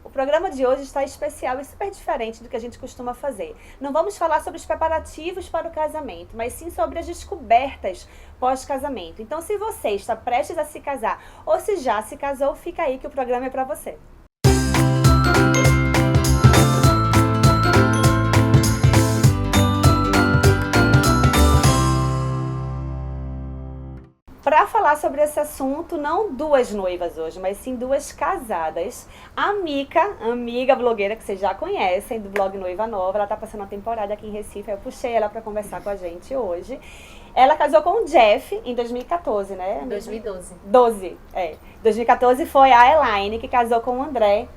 O programa de hoje está especial e super diferente do que a gente costuma fazer. Não vamos falar sobre os preparativos para o casamento, mas sim sobre as descobertas pós-casamento. Então, se você está prestes a se casar ou se já se casou, fica aí que o programa é para você. Para falar sobre esse assunto, não duas noivas hoje, mas sim duas casadas. A Mica, amiga blogueira que vocês já conhecem, do blog Noiva Nova, ela está passando uma temporada aqui em Recife, eu puxei ela para conversar com a gente hoje. Ela casou com o Jeff em 2014, né? 2012. 2014 foi a Elaine que casou com o André.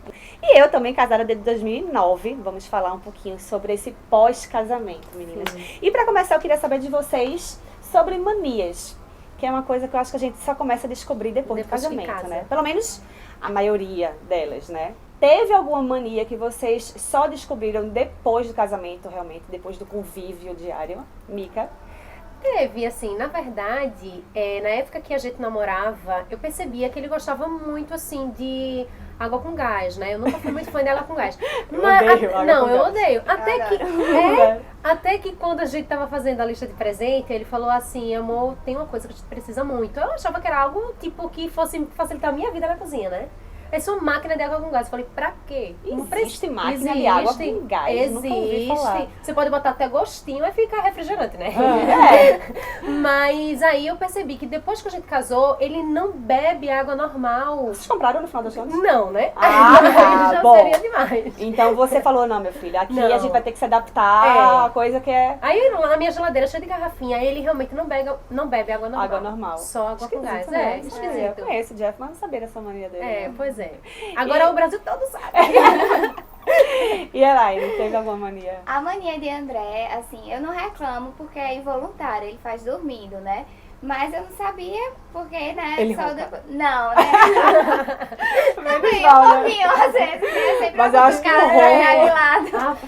E eu também casada desde 2009. Vamos falar um pouquinho sobre esse pós-casamento, meninas. E para começar, eu queria saber de vocês sobre manias. Que é uma coisa que eu acho que a gente só começa a descobrir depois do casamento, né? Pelo menos a maioria delas, né? Teve alguma mania que vocês só descobriram depois do casamento, realmente, depois do convívio diário? Mica? Teve, assim, na verdade, na época que a gente namorava, eu percebia que ele gostava muito, assim, de água com gás, né? Eu nunca fui muito fã dela com gás. Eu odeio água com eu gás. odeio. Até que quando a gente tava fazendo a lista de presente, ele falou assim, amor, tem uma coisa que a gente precisa muito. Eu achava que era algo, tipo, que fosse facilitar a minha vida na cozinha, né? Essa uma máquina de água com gás. Eu falei, pra quê? Existe máquina de água com gás? Nunca ouvi falar. Você pode botar até gostinho e ficar refrigerante, né? Mas aí eu percebi que depois que a gente casou, ele não bebe água normal. Vocês compraram no final das contas? Não, né? Já bom. seria demais. Então você falou, não, meu filho, aqui a gente vai ter que se adaptar a coisa que é... Aí na minha geladeira cheia de garrafinha, ele realmente não bebe água normal. Água normal. Só água com gás. Né? Esquisito. Eu conheço o Jeff, mas não sabia dessa mania dele. Pois é. Agora o Brasil todo sabe. E Elaine, teve alguma mania? A mania de André, assim, eu não reclamo porque é involuntária, ele faz dormindo, né? Mas eu não sabia porque, né? Ele só ronca. depois... Não, né? Menos Um mal, né? pouquinho, às vezes, né? Sempre Mas eu acho que o ronco... de lado.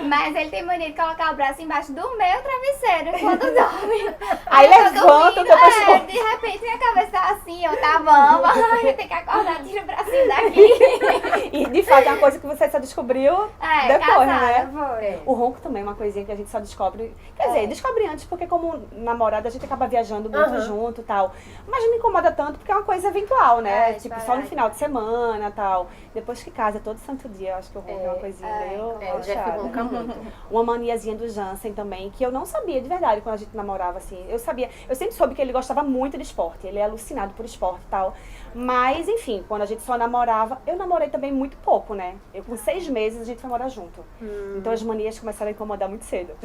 Mas ele tem mania de colocar o braço embaixo do meu travesseiro quando dorme. Aí eu tô levanta o teu dormindo, pescoço. de repente minha cabeça tá assim, eu tá bamba. Eu tenho que acordar, tira o bracinho daqui. E de fato é uma coisa que você só descobriu depois, casada, né? foi. O ronco também é uma coisinha que a gente só descobre. Quer dizer, descobre antes, porque como namorada a gente acaba viajando muito junto e tal. Mas não me incomoda tanto porque é uma coisa eventual, né? Tipo, só no final de semana e tal. Depois que casa, todo santo dia, eu acho que o ronco é uma coisinha meio O Jeff ronca muito. Uma maniazinha do Jansen também, que eu não sabia de verdade quando a gente namorava, assim. Eu sempre soube que ele gostava muito de esporte. Ele é alucinado por esporte e tal. Mas, enfim, quando a gente só namorava, eu namorei também muito pouco, né? Eu com 6 meses a gente foi morar junto. Então as manias começaram a incomodar muito cedo.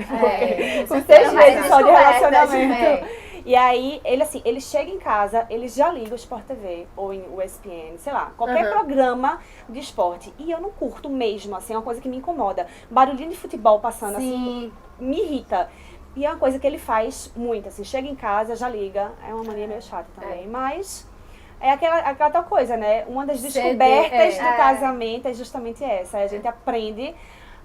Com 6 meses só de relacionamento. E aí, ele chega em casa, ele já liga o Sport TV ou em ESPN, sei lá, qualquer programa de esporte. E eu não curto mesmo, assim, é uma coisa que me incomoda. Barulhinho de futebol passando, assim, me irrita. E é uma coisa que ele faz muito, assim, chega em casa, já liga. É uma mania meio chata também, mas... É aquela tal coisa, né? Uma das descobertas do casamento é justamente essa. A gente aprende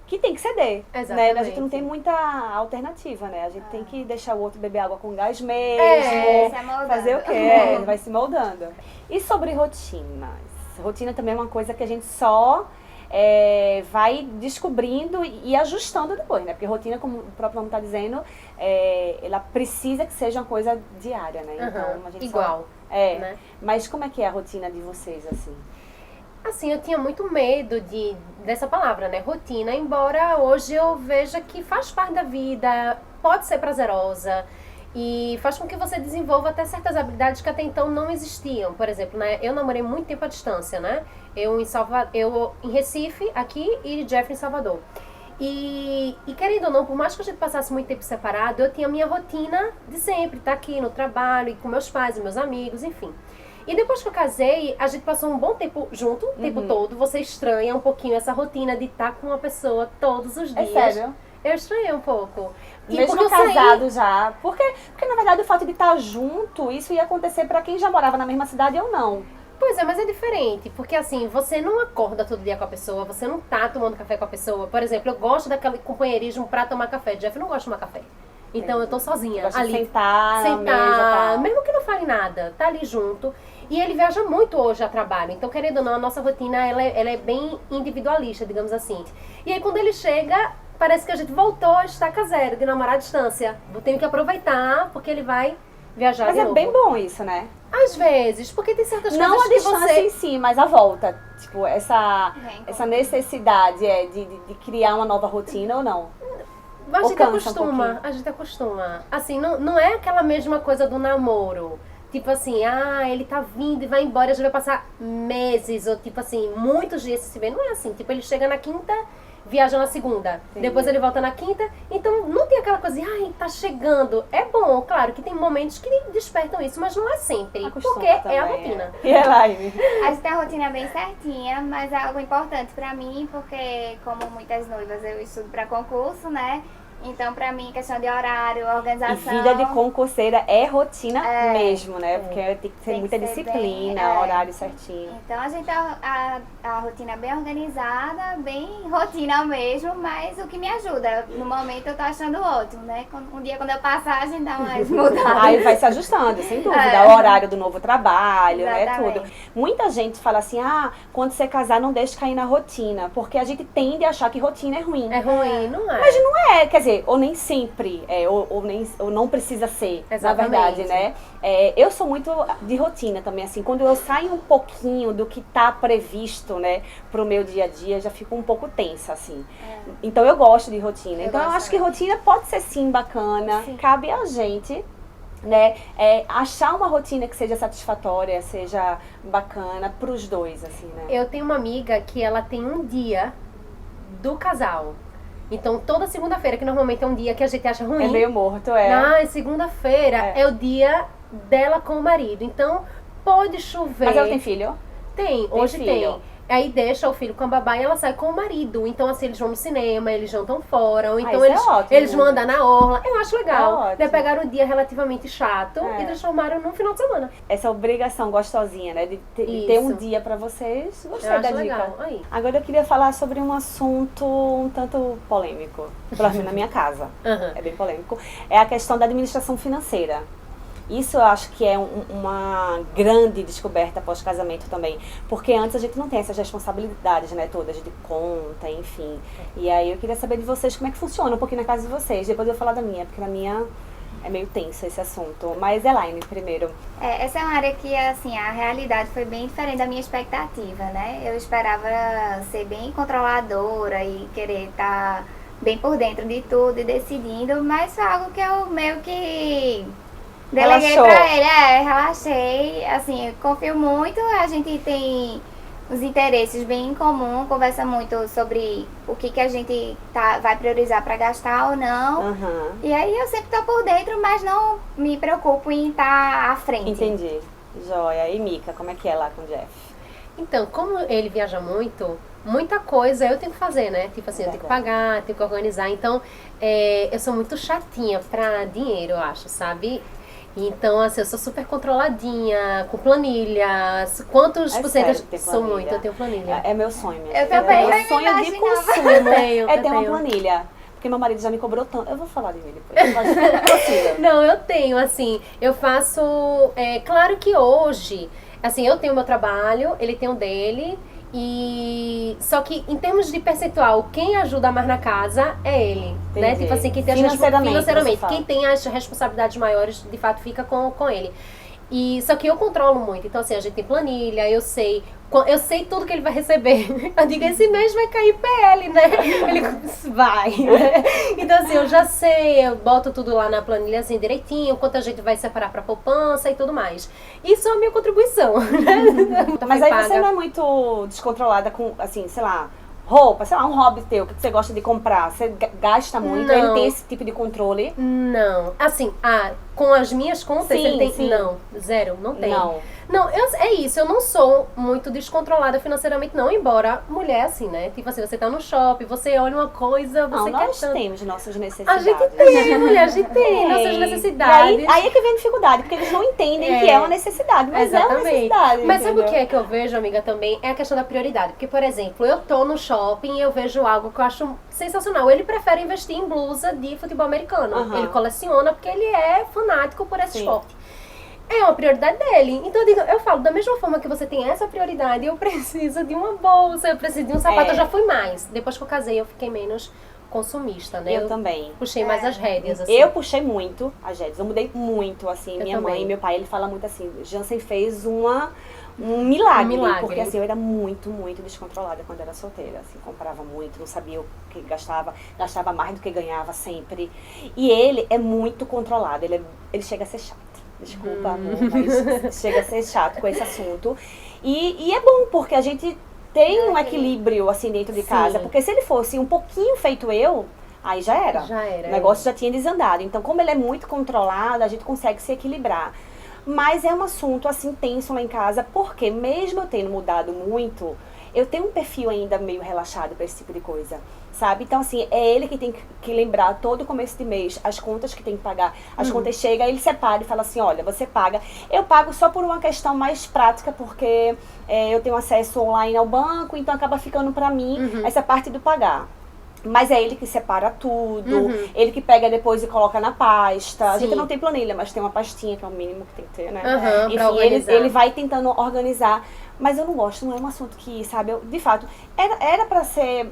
que tem que ceder, né? A gente não tem muita alternativa, né? A gente tem que deixar o outro beber água com gás mesmo, fazer o quê? Vai se moldando. E sobre rotinas? Rotina também é uma coisa que a gente só vai descobrindo e ajustando depois, né? Porque rotina, como o próprio nome está dizendo, ela precisa que seja uma coisa diária, né? Então, a gente igual. né? Mas como é que é a rotina de vocês, assim? Assim, eu tinha muito medo dessa palavra, né? Rotina, embora hoje eu veja que faz parte da vida, pode ser prazerosa e faz com que você desenvolva até certas habilidades que até então não existiam. Por exemplo, né? Eu namorei muito tempo à distância, né? Eu em Recife, aqui, e Jeff em Salvador. E querendo ou não, por mais que a gente passasse muito tempo separado, eu tinha a minha rotina de sempre, estar aqui no trabalho, e com meus pais e meus amigos, enfim. E depois que eu casei, a gente passou um bom tempo junto, o tempo todo. Você estranha um pouquinho essa rotina de estar com uma pessoa todos os dias. É sério? Eu estranhei um pouco. E mesmo casado já. Porque na verdade o fato de estar junto, isso ia acontecer pra quem já morava na mesma cidade ou não. Pois é, mas é diferente, porque assim, você não acorda todo dia com a pessoa, você não tá tomando café com a pessoa. Por exemplo, eu gosto daquele companheirismo pra tomar café. Jeff não gosta de tomar café. Então eu tô sozinha Gosta ali. de sentar na mesa, tá? Mesmo que não fale nada, tá ali junto. E ele viaja muito hoje a trabalho. Então, querendo ou não, a nossa rotina, ela é bem individualista, digamos assim. E aí, quando ele chega, parece que a gente voltou a estaca zero, de namorar à distância. Eu tenho que aproveitar, porque ele vai viajar Mas de é novo. bem bom isso, né? Às vezes, porque tem certas Não a coisas que distância você... em si, mas a volta. Tipo, essa Vem, necessidade de criar uma nova rotina ou não. A Ou gente cansa um acostuma, pouquinho? a gente acostuma. Assim, não é aquela mesma coisa do namoro. Tipo assim, ele tá vindo e vai embora, a gente vai passar meses, ou tipo assim, muitos dias se vê. Não é assim, tipo, ele chega na quinta, viaja na segunda. Entendi. Depois ele volta na quinta. Então, não tem aquela coisa de, tá chegando. É bom, claro, que tem momentos que despertam isso, mas não é sempre. Acostuma porque é a também, rotina. E a Elaine? A gente tem a rotina bem certinha, mas é algo importante pra mim, porque como muitas noivas eu estudo pra concurso, né? Então, pra mim, questão de horário, E organização... vida de concurseira é rotina É. mesmo, né? Porque tem que ter Tem que muita ser disciplina, bem, horário certinho. Então, a gente tem a rotina bem organizada, bem rotina mesmo, mas o que me ajuda. No momento, eu tô achando ótimo, né? Um dia, quando eu passar, a gente dá mais mudada. Aí vai se ajustando, sem dúvida. É. O horário do novo trabalho, né? Exatamente. Tudo. Muita gente fala assim, quando você casar, não deixe cair na rotina. Porque a gente tende a achar que rotina é ruim. É ruim, não é? Mas não é, quer dizer, ou nem sempre, ou não precisa ser, Exatamente. na verdade, né? Eu sou muito de rotina também, assim, quando eu saio um pouquinho do que tá previsto, né, pro meu dia a dia, já fico um pouco tensa, assim. Então eu gosto de rotina. Então eu gosto acho que também. rotina pode ser sim bacana, Sim. cabe a gente, né, achar uma rotina que seja satisfatória, seja bacana pros dois, assim, né? Eu tenho uma amiga que ela tem um dia do casal. Então, toda segunda-feira, que normalmente é um dia que a gente acha ruim. É meio morto, Segunda-feira É. é o dia dela com o marido. Então, pode chover. Mas ela tem filho? Tem, hoje filho? tem. Aí deixa o filho com a babá e ela sai com o marido. Então, assim, eles vão no cinema, eles jantam fora. Ou então isso é eles, ótimo. eles vão andar na orla. Eu acho legal. É ótimo. Né? Pegaram um dia relativamente chato e transformaram num final de semana. Essa obrigação gostosinha, né? De ter Isso. um dia pra vocês. Gostei Eu da acho dica. legal. Aí. Agora eu queria falar sobre um assunto um tanto polêmico. Pelo menos na minha casa. Aham. É bem polêmico. É a questão da administração financeira. Isso eu acho que é uma grande descoberta pós-casamento também. Porque antes a gente não tem essas responsabilidades, né? Todas de conta, enfim. E aí eu queria saber de vocês como é que funciona um pouquinho na casa de vocês. Depois eu vou falar da minha, porque na minha é meio tenso esse assunto. Mas Elaine, primeiro. Essa é uma área que, assim, a realidade foi bem diferente da minha expectativa, né? Eu esperava ser bem controladora e querer estar bem por dentro de tudo e decidindo, mas foi algo que eu meio que deleguei Relaxou. pra ele. Relaxei, assim, eu confio muito, a gente tem os interesses bem em comum, conversa muito sobre o que a gente vai priorizar pra gastar ou não. Aham. E aí eu sempre tô por dentro, mas não me preocupo em estar à frente. Entendi. Joia. E Mica, como é que é lá com o Jeff? Então, como ele viaja muito, muita coisa eu tenho que fazer, né? Tipo assim, eu tenho que pagar, tenho que organizar. Então, eu sou muito chatinha pra dinheiro, eu acho, sabe? Então, assim, eu sou super controladinha, com planilha. Quantos É por sério cento? que tem Sou planilha? muito, eu tenho planilha. É meu sonho, minha Eu filha. também, É eu meu sonho de imaginava. consumo. Eu tenho, É eu ter uma tenho. planilha. Porque meu marido já me cobrou tanto. Eu vou falar de mim depois. Mas prossiga. Não, eu tenho, assim, eu faço... claro que hoje, assim, eu tenho o meu trabalho, ele tem o dele, e... Só que, em termos de percentual, quem ajuda mais na casa é ele, né? Entendi. Tipo assim, quem tem Financeiramente, você fala. quem tem as responsabilidades maiores, de fato, fica com ele. Só que eu controlo muito, então assim, a gente tem planilha, eu sei tudo que ele vai receber. Eu digo, esse mês vai cair PL, né? Ele vai, né? Então assim, eu já sei, eu boto tudo lá na planilha assim direitinho, quanto a gente vai separar pra poupança e tudo mais. Isso é a minha contribuição, né? Mas aí você não é muito descontrolada com, assim, sei lá, roupa, sei lá, um hobby teu, o que você gosta de comprar. Você gasta muito, Não. ele tem esse tipo de controle? Não, assim, com as minhas contas, Sim, ele tem... sim. Não, zero, não tem. Não. É isso, eu não sou muito descontrolada financeiramente, não, embora mulher assim, né? Tipo assim, você tá no shopping, você olha uma coisa, Não, você quer nós tanto. temos nossas A necessidades. gente tem, mulher, a gente tem nossas E necessidades. aí é que vem a dificuldade, porque eles não entendem que é uma necessidade, mas é uma necessidade. Mas sabe o entendeu? que é que eu vejo, amiga, também? É a questão da prioridade. Porque, por exemplo, eu tô no shopping e eu vejo algo que eu acho sensacional. Ele prefere investir em blusa de futebol americano. Aham. Ele coleciona porque ele é fanático por esse Sim. esporte. é uma prioridade dele. Então eu falo, da mesma forma que você tem essa prioridade, eu preciso de uma bolsa, eu preciso de um sapato. Eu já fui mais. Depois que eu casei, eu fiquei menos consumista, né? Eu também. Puxei mais as rédeas, assim. Eu puxei muito as rédeas, eu mudei muito, assim. Eu Minha também. mãe e meu pai, ele fala muito assim, Jansen fez um milagre, porque assim, eu era muito, muito descontrolada quando era solteira, assim, comprava muito, não sabia o que gastava mais do que ganhava sempre. E ele é muito controlado, ele chega a ser chato. Desculpa, amor, mas chega a ser chato com esse assunto. E é bom, porque a gente tem um equilíbrio, assim, dentro de casa. Porque se ele fosse um pouquinho feito eu, aí já era. O negócio já tinha desandado. Então, como ele é muito controlado, a gente consegue se equilibrar. Mas é um assunto, assim, tenso lá em casa, porque mesmo eu tendo mudado muito, eu tenho um perfil ainda meio relaxado para esse tipo de coisa, sabe? Então, assim, é ele que tem que lembrar todo começo de mês as contas que tem que pagar. As contas chegam, ele separa e fala assim, olha, você paga. Eu pago só por uma questão mais prática, porque eu tenho acesso online ao banco, então acaba ficando para mim essa parte do pagar. Mas é ele que separa tudo, ele que pega depois e coloca na pasta. A gente não tem planilha, mas tem uma pastinha, que é o mínimo que tem que ter, né? Enfim, ele vai tentando organizar. Mas eu não gosto, não é um assunto que, sabe, de fato, era pra ser,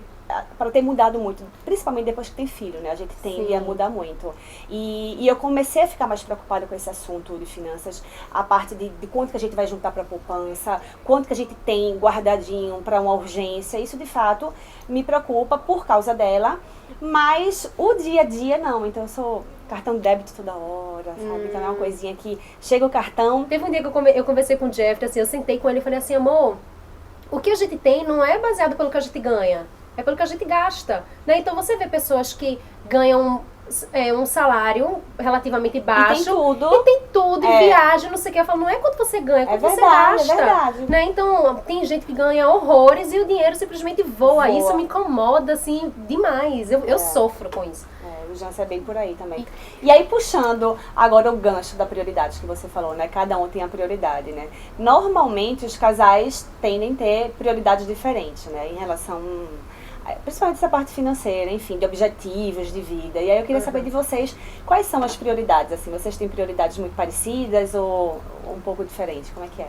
para ter mudado muito, principalmente depois que tem filho, né? A gente tende a mudar muito. E eu comecei a ficar mais preocupada com esse assunto de finanças, a parte de quanto que a gente vai juntar para poupança, quanto que a gente tem guardadinho para uma urgência. Isso, de fato, me preocupa por causa dela, mas o dia a dia não. Então, eu sou cartão de débito toda hora, sabe? Então, é uma coisinha que chega o cartão... Teve um dia que eu conversei com o Jeff, assim, eu sentei com ele e falei assim, amor, o que a gente tem não é baseado pelo que a gente ganha. É pelo que a gente gasta, né? Então você vê pessoas que ganham um salário relativamente baixo. E tem tudo. E viagem, não sei o que. Eu falo, não é quanto você ganha, é quanto você gasta. É verdade. Né? Então, tem gente que ganha horrores e o dinheiro simplesmente voa. Isso me incomoda, assim, demais. Eu sofro com isso. O Jansen é bem por aí também. E aí, puxando agora o gancho da prioridade que você falou, né? Cada um tem a prioridade, né? Normalmente, os casais tendem a ter prioridades diferentes, né? Em relação... principalmente essa parte financeira, enfim, de objetivos de vida. E aí eu queria saber de vocês, quais são as prioridades, assim? Vocês têm prioridades muito parecidas ou um pouco diferentes? Como é que é?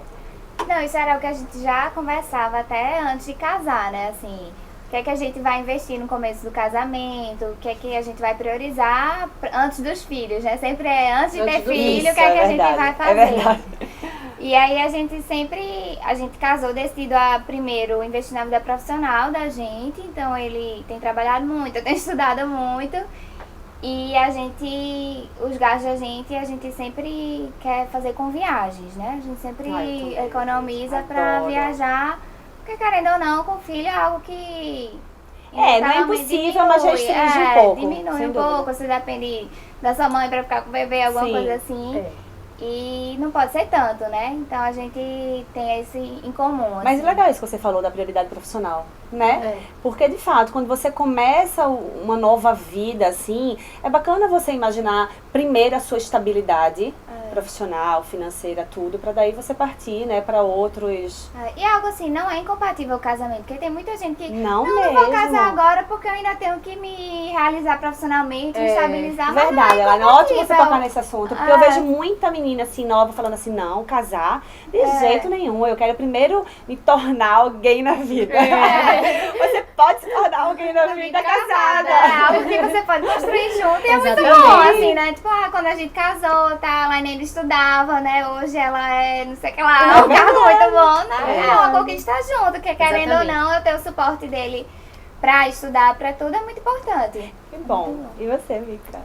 Não, isso era o que a gente já conversava até antes de casar, né? Assim, o que é que a gente vai investir no começo do casamento, o que é que a gente vai priorizar antes dos filhos, né? Sempre é antes de ter filho, o que é que a gente vai fazer. É verdade. E aí a gente casou decidido a primeiro investir na vida profissional da gente, então ele tem trabalhado muito, eu tenho estudado muito, e os gastos da gente, a gente sempre quer fazer com viagens, né? A gente sempre economiza pra viajar, porque querendo ou não, com filho é algo que... não é impossível, mas restringe um pouco. Diminui um pouco, você depende da sua mãe pra ficar com o bebê, alguma coisa assim. E não pode ser tanto, né? Então a gente tem esse em comum. Mas é legal isso que você falou da prioridade profissional, né? Porque, de fato, quando você começa uma nova vida, assim, é bacana você imaginar primeiro a sua estabilidade profissional, financeira, tudo, pra daí você partir, né, pra outros... E algo assim, não é incompatível o casamento, porque tem muita gente que não vou casar agora porque eu ainda tenho que me realizar profissionalmente, me estabilizar. Verdade, ela é ótimo você tocar nesse assunto, porque eu vejo muita menina assim, nova, falando assim, não, casar de jeito nenhum, eu quero primeiro me tornar alguém na vida. Você pode se tornar alguém na vida casada. É algo que você pode construir junto e é muito bom, assim, né? Tipo, quando a gente casou, tá, ela ainda estudava, né? Hoje ela é, não sei o que lá, um carro muito bom, né? É uma conquista junto, que querendo ou não, eu ter o suporte dele pra estudar, pra tudo, é muito importante. Que bom. E você, Mica?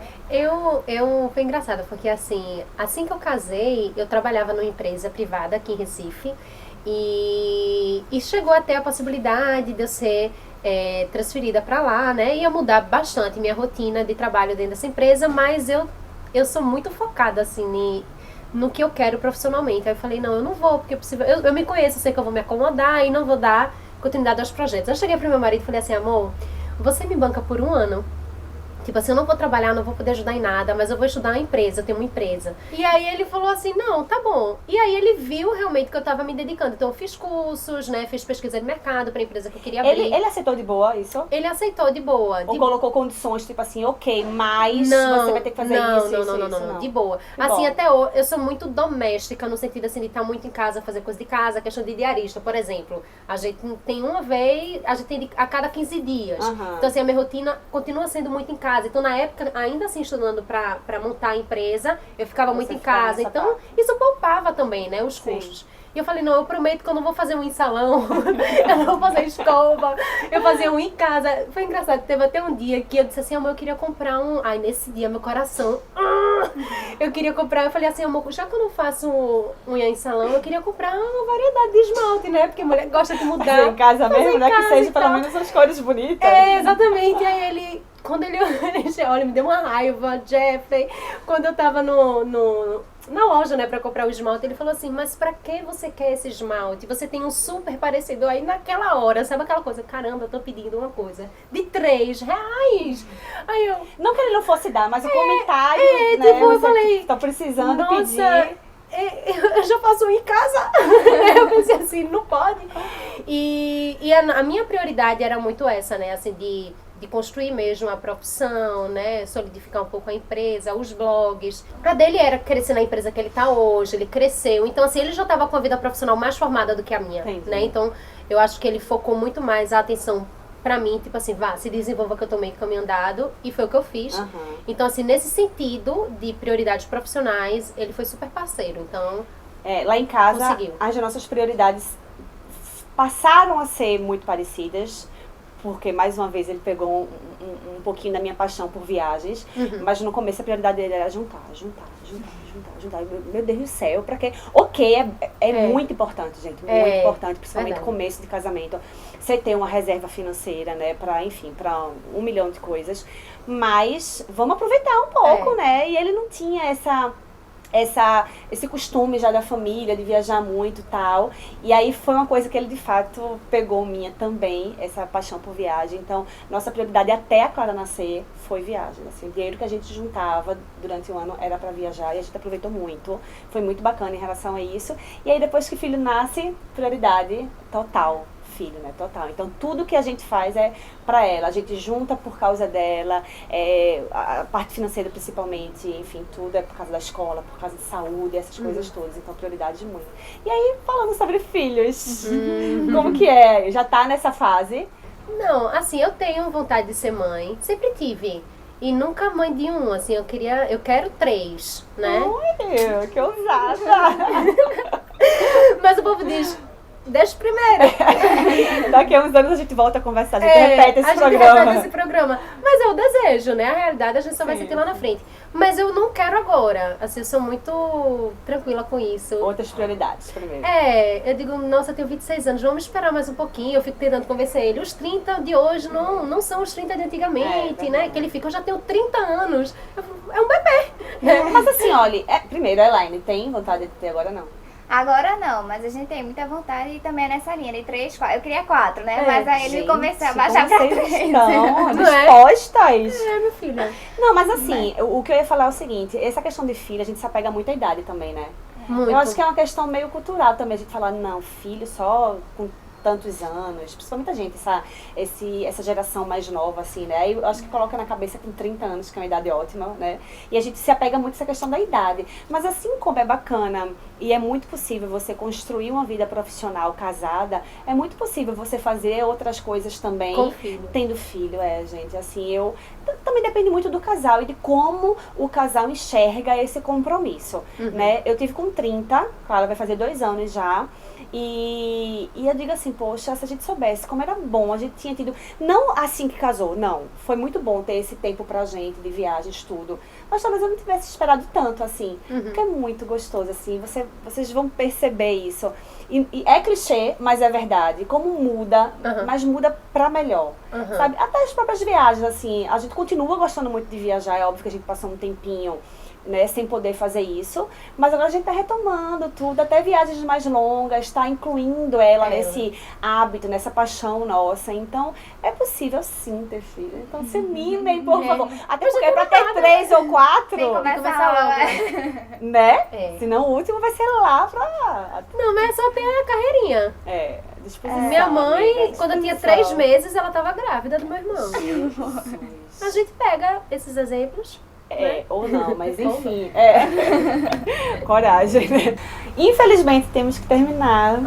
Foi engraçado, porque assim que eu casei, eu trabalhava numa empresa privada aqui em Recife, e chegou até a possibilidade de eu ser transferida pra lá, né? Ia mudar bastante minha rotina de trabalho dentro dessa empresa, mas eu sou muito focada, assim, no que eu quero profissionalmente. Aí eu falei, não, eu não vou, porque eu me conheço, eu sei que eu vou me acomodar e não vou dar continuidade aos projetos. Eu cheguei pro meu marido e falei assim, amor, você me banca por 1 ano? Tipo assim, eu não vou trabalhar, não vou poder ajudar em nada, mas eu vou estudar na empresa, eu tenho uma empresa. E aí ele falou assim, não, tá bom. E aí ele viu realmente que eu tava me dedicando. Então eu fiz cursos, né, fiz pesquisa de mercado pra empresa que eu queria abrir. Ele aceitou de boa isso? Ele aceitou de boa. Ou colocou condições, tipo assim, ok, mas você vai ter que fazer não, de boa. Assim, até hoje, eu sou muito doméstica, no sentido assim, de estar muito em casa, fazer coisa de casa, questão de diarista, por exemplo. A gente tem uma vez, a gente tem a cada 15 dias. Então assim, a minha rotina continua sendo muito em casa. Então na época, ainda assim, estudando pra montar a empresa, eu ficava muito em casa. Então, isso poupava também, né, os custos. E eu falei, não, eu prometo que eu não vou fazer um em salão, eu não vou fazer escova, eu fazia um em casa. Foi engraçado, teve até um dia que eu disse assim, amor, eu queria comprar um... Ai, nesse dia, meu coração... eu queria comprar, eu falei assim, amor, já que eu não faço unha em salão, eu queria comprar uma variedade de esmalte, né? Porque a mulher gosta de mudar. Fazer em casa mesmo, né? Que seja pelo menos as cores bonitas. É, exatamente. E aí ele... Quando ele olha, me deu uma raiva, Jeffrey, quando eu tava na loja, né, pra comprar o esmalte, ele falou assim, mas pra que você quer esse esmalte? Você tem um super parecido aí naquela hora, sabe aquela coisa? Caramba, eu tô pedindo uma coisa de R$3. Aí eu... Não que ele não fosse dar, mas o comentário, né? Tipo, eu falei... Tô precisando pedir... Eu já faço um em casa. Eu pensei assim, não pode. E a minha prioridade era muito essa, né, assim, de construir mesmo a profissão, né, solidificar um pouco a empresa, os blogs. A dele era crescer na empresa que ele tá hoje, ele cresceu. Então, assim, ele já tava com a vida profissional mais formada do que a minha, né? Então, eu acho que ele focou muito mais a atenção pra mim, tipo assim, vá, se desenvolva que eu tô meio caminho andado, e foi o que eu fiz. Então, assim, nesse sentido de prioridades profissionais, ele foi super parceiro, então... lá em casa, conseguiu. As nossas prioridades passaram a ser muito parecidas, porque, mais uma vez, ele pegou um pouquinho da minha paixão por viagens, mas no começo a prioridade dele era juntar. Meu Deus do céu, pra quê? Ok, é muito importante, gente, muito importante, principalmente no começo de casamento, você ter uma reserva financeira, né, pra, enfim, pra 1 milhão de coisas, mas vamos aproveitar um pouco, né, e ele não tinha esse costume já da família, de viajar muito e tal. E aí foi uma coisa que ele de fato pegou minha também, essa paixão por viagem. Então, nossa prioridade até a Clara nascer foi viagem. Assim, o dinheiro que a gente juntava durante o ano era para viajar e a gente aproveitou muito. Foi muito bacana em relação a isso. E aí depois que o filho nasce, prioridade total. Filho, né? Total. Então, tudo que a gente faz é pra ela. A gente junta por causa dela, a parte financeira principalmente, enfim, tudo é por causa da escola, por causa de saúde, essas coisas todas. Então, prioridade muito. E aí, falando sobre filhos, como que é? Já tá nessa fase? Não, assim, eu tenho vontade de ser mãe. Sempre tive. E nunca mãe de um, assim, eu quero 3, né? Ui, que ousada! Mas o povo diz... Deixa primeiro. Daqui a uns anos a gente volta a conversar, a gente repete esse programa. Mas é o desejo, né? A realidade a gente só vai sentir lá na frente. Mas eu não quero agora. Assim, eu sou muito tranquila com isso. Outras prioridades primeiro. Eu digo, nossa, eu tenho 26 anos, vamos esperar mais um pouquinho. Eu fico tentando convencer ele. Os 30 de hoje não são os 30 de antigamente, né? Que ele fica, eu já tenho 30 anos. É um bebê. Mas assim, olha, primeiro, a Elaine tem vontade de ter agora, não? Agora não, mas a gente tem muita vontade e também é nessa linha de 3, 4. Eu queria 4, né? Mas aí ele começou a baixar pra 3. Não, dispostas. Minha filha. Não, mas assim, o que eu ia falar é o seguinte, essa questão de filho, a gente se apega muito à idade também, né? Muito. Eu acho que é uma questão meio cultural também, a gente falar, não, filho só com tantos anos, principalmente a gente, essa geração mais nova, assim, né? Aí eu acho que coloca na cabeça com 30 anos, que é uma idade ótima, né? E a gente se apega muito a essa questão da idade. Mas assim como é bacana e é muito possível você construir uma vida profissional casada, é muito possível você fazer outras coisas também. Com filho. Tendo filho, gente. Assim, também depende muito do casal e de como o casal enxerga esse compromisso, né? Eu tive com 30, ela vai fazer 2 anos já. E eu digo assim, poxa, se a gente soubesse como era bom, a gente tinha tido, não assim que casou, não, foi muito bom ter esse tempo pra gente, de viagens, tudo, mas talvez eu não tivesse esperado tanto, assim, porque é muito gostoso, assim, vocês vão perceber isso, e é clichê, mas é verdade, como muda, mas muda pra melhor, sabe, até as próprias viagens, assim, a gente continua gostando muito de viajar, é óbvio que a gente passou um tempinho né, sem poder fazer isso, mas agora a gente tá retomando tudo, até viagens mais longas, tá incluindo ela nesse hábito, nessa paixão nossa. Então, é possível sim ter filho. Então, se mimem, por favor. Até porque pra ter 3 ou 4, Tem que começar logo. né? É. Senão o último vai ser lá pra... Não, mas é só ter a carreirinha. Disposição. Minha mãe, amiga, quando eu tinha disposição. 3 meses, ela tava grávida do meu irmão. A gente pega esses exemplos. Ou não, mas enfim. Coragem, né? Infelizmente temos que terminar.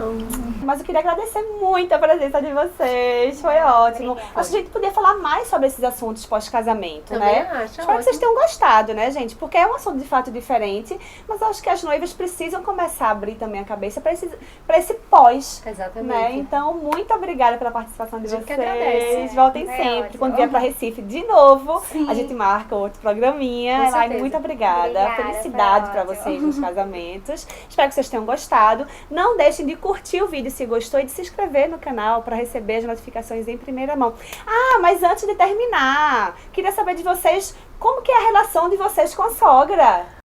Mas eu queria agradecer muito a presença de vocês. Foi ótimo. Acho que a gente podia falar mais sobre esses assuntos pós-casamento, Também né? acho, Espero que vocês tenham gostado, né, gente? Porque é um assunto de fato diferente, mas eu acho que as noivas precisam começar a abrir também a cabeça para esse pós. Exatamente. Né? Então, muito obrigada pela participação de A gente que vocês. agradece. Voltem É sempre. ótimo. Quando vier para Recife de novo, Sim. a gente marca outro programinha. Com Elaine, certeza. muito obrigada. Obrigada, Felicidade foi para ótimo. vocês nos casamentos. Espero que vocês tenham gostado. Não deixem de curtir o vídeo se gostou e de se inscrever no canal para receber as notificações em primeira mão. Ah, mas antes de terminar, queria saber de vocês como que é a relação de vocês com a sogra.